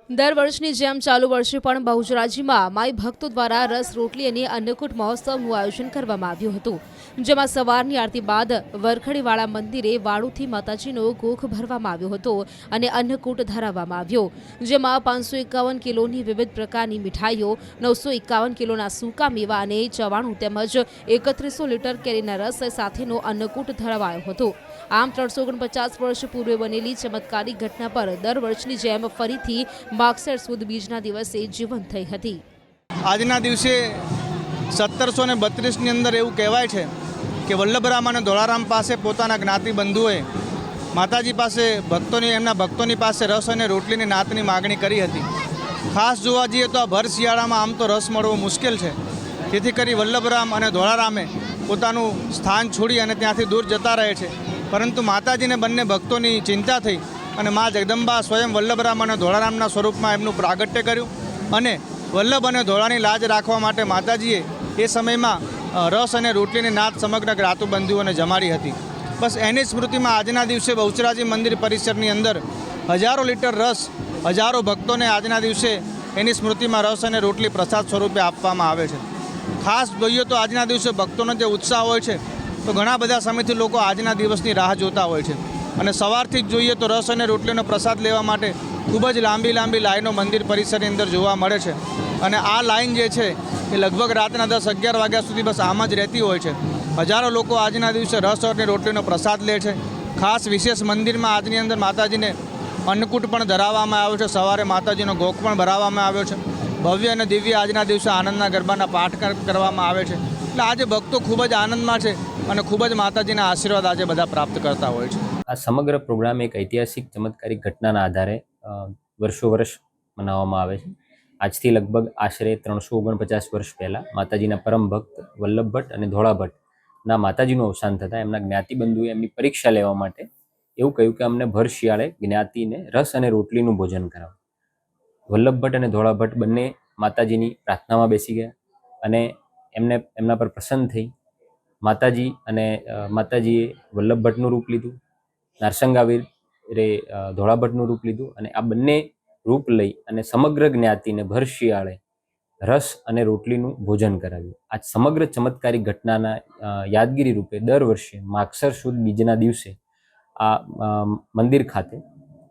દર વર્ષની જેમ ચાલુ વર્ષે પણ બહુચરાજીમાં માઈ ભક્તો દ્વારા રસ રોટલી અને અન્નકૂટ મહોત્સવનું આયોજન કરવામાં આવ્યું હતું, જેમાં સવારની આરતી બાદ વરખડીવાળા મંદિરે વાળુથી માતાજીનો ગોખ ભરવામાં આવ્યો હતો અને અન્નકૂટ ધરાવવામાં આવ્યો, જેમાં 551 કિલોની વિવિધ પ્રકારની મીઠાઈઓ, 951 કિલોના સૂકા મેવા અને 94 તેમજ 3100 લીટર કેરીના રસ સાથેનો અન્નકૂટ ધરાવાયો હતો। આમ 349 વર્ષ પૂર્વે બનેલી ચમત્કારિક ઘટના પર દર વર્ષની જેમ ફરીથી માગસર સુદ બીજના દિવસે જીવંત થઈ હતી। આજના દિવસે 1732ની અંદર એવું કહેવાય છે કે વલ્લભરામ અને ધોળારામ પાસે પોતાના જ્ઞાતિ બંધુઓએ માતાજી પાસે એમના ભક્તોની પાસે રસ અને રોટલીની નાતની માગણી કરી હતી। ખાસ જોવા જઈએ તો આ ભર શિયાળામાં આમ તો રસ મળવો મુશ્કેલ છે, જેથી કરી વલ્લભરામ અને ધોળારામે પોતાનું સ્થાન છોડી અને ત્યાંથી દૂર જતા રહે છે, પરંતુ માતાજીને બંને ભક્તોની ચિંતા થઈ અને મા જગદંબા સ્વયં વલ્લભરામ અને ધોળારામના સ્વરૂપમાં એમનું પ્રાગટ્ય કર્યું અને વલ્લભ અને ધોળાની લાજ રાખવા માટે માતાજીએ એ સમયમાં રસ અને રોટલીની નાત સમગ્ર જ્ઞાતિબંધુઓને જમાડી હતી। બસ એની સ્મૃતિમાં આજના દિવસે બહુચરાજી મંદિર પરિસરની અંદર હજારો લીટર રસ હજારો ભક્તોને આજના દિવસે એની સ્મૃતિમાં રસ અને રોટલી પ્રસાદ સ્વરૂપે આપવામાં આવે છે। ખાસ જોઈએ તો આજના દિવસે ભક્તોનો જે ઉત્સાહ હોય છે તો ઘણા બધા સમયથી લોકો આજના દિવસની રાહ જોતા હોય છે અને સવારથી જ જોઈએ તો રસ અને રોટલીનો પ્રસાદ લેવા માટે ખૂબ જ લાંબી લાઈનો મંદિર પરિસરની અંદર જોવા મળે છે અને આ લાઈન જે છે એ લગભગ રાતના 10-11 વાગ્યા સુધી બસ આમ જ રહેતી હોય છે। હજારો લોકો આજના દિવસે રસ અને રોટલીનો પ્રસાદ લે છે। ખાસ વિશેષ મંદિરમાં આજની અંદર માતાજીને અન્નકૂટ પણ ધરાવવામાં આવ્યો છે, સવારે માતાજીનો ગોખ પણ ભરાવવામાં આવ્યો છે, ભવ્ય અને દિવ્ય આજના દિવસે આનંદના ગરબાના પાઠ કરવામાં આવે છે। એટલે આજે ભક્તો ખૂબ જ આનંદમાં છે અને ખૂબ જ માતાજીના આશીર્વાદ આજે બધા પ્રાપ્ત કરતા હોય છે। આ સમગ્ર પ્રોગ્રામ એક ઐતિહાસિક ચમત્કારિક ઘટનાના આધારે વર્ષો વર્ષ મનાવવામાં આવે છે। આજથી લગભગ આશરે 349 વર્ષ પહેલાં માતાજીના પરમ ભક્ત વલ્લભ ભટ્ટ અને ધોળા ભટ્ટના માતાજીનું અવસાન થતાં એમના જ્ઞાતિબંધુએ એમની પરીક્ષા લેવા માટે એવું કહ્યું કે અમને ભર શિયાળે જ્ઞાતિને રસ અને રોટલીનું ભોજન કરાવો। વલ્લભ ભટ્ટ અને ધોળા ભટ્ટ બંને માતાજીની પ્રાર્થનામાં બેસી ગયા અને એમના પર પ્રસન્ન થઈ માતાજીએ વલ્લભ ભટ્ટનું રૂપ લીધું, નારસંગાવીરે ધોળા ભટ્ટનું રૂપ લીધું અને આ બંને રૂપ લઈ અને સમગ્ર જ્ઞાતિને ભર શિયાળે રસ અને રોટલીનું ભોજન કરાવ્યું। આ સમગ્ર ચમત્કારિક ઘટનાના યાદગીરી રૂપે દર વર્ષે માગસર સુદ બીજના દિવસે આ મંદિર ખાતે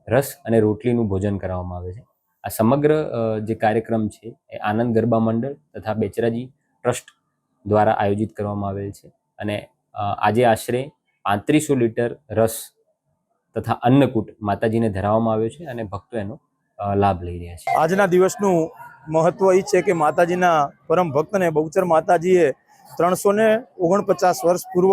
રસ અને રોટલીનું ભોજન કરાવવામાં આવે છે। આ સમગ્ર જે કાર્યક્રમ છે એ આનંદ ગરબા મંડળ તથા બેચરાજી ટ્રસ્ટ દ્વારા આયોજિત કરવામાં આવેલ છે અને આજે આશરે 3500 લીટર રસ તથા અન્નકૂટ માતાજીને ધરાવવામાં આવ્યો છે અને ભક્તો એનો લાભ લઈ રહ્યા છે। આજના દિવસનું મહત્વ એ છે કે માતાજીના પરમ ભક્તને બહુચર માતાજીએ 349 વર્ષ પૂર્વ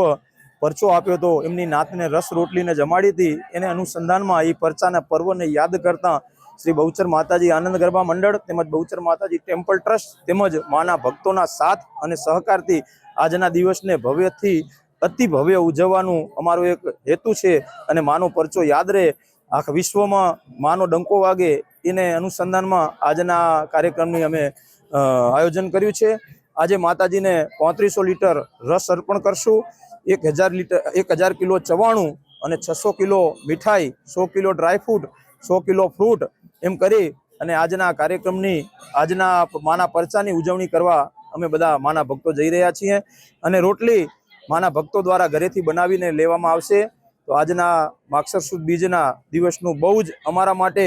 પરચો આપ્યો હતો, એમની નાતને રસ રોટલીને જમાડી હતી। એને અનુસંધાનમાં એ પરચાના પર્વને યાદ કરતા શ્રી બહુચર માતાજી આનંદ ગરબા મંડળ તેમજ બહુચર માતાજી ટેમ્પલ ટ્રસ્ટ તેમજ માના ભક્તોના સાથ અને સહકારથી આજના દિવસને ભવ્યથી અતિ ભવ્ય ઉજવવાનું અમારો એક હેતુ છે અને માનો પરચો યાદ રહે, આખા વિશ્વમાં માનો ડંકો વાગે, એને અનુસંધાનમાં આજના કાર્યક્રમની અમે આયોજન કર્યું છે। આજે માતાજીને 3500 લીટર રસ અર્પણ કરશું, 1000 કિલો ચવાણું અને 600 કિલો મીઠાઈ, 100 કિલો ડ્રાયફ્રૂટ, 100 કિલો ફ્રૂટ એમ કરી અને આજના કાર્યક્રમની આજના માના પરચાની ઉજવણી કરવા અમે બધા માના ભક્તો જઈ રહ્યા છીએ અને રોટલી માના ભક્તો દ્વારા ઘરેથી બનાવીને લેવામાં આવશે। તો આજના માગસર સુદ બીજના દિવસનું બહુ જ અમારા માટે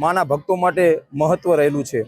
માના ભક્તો માટે મહત્વ રહેલું છે।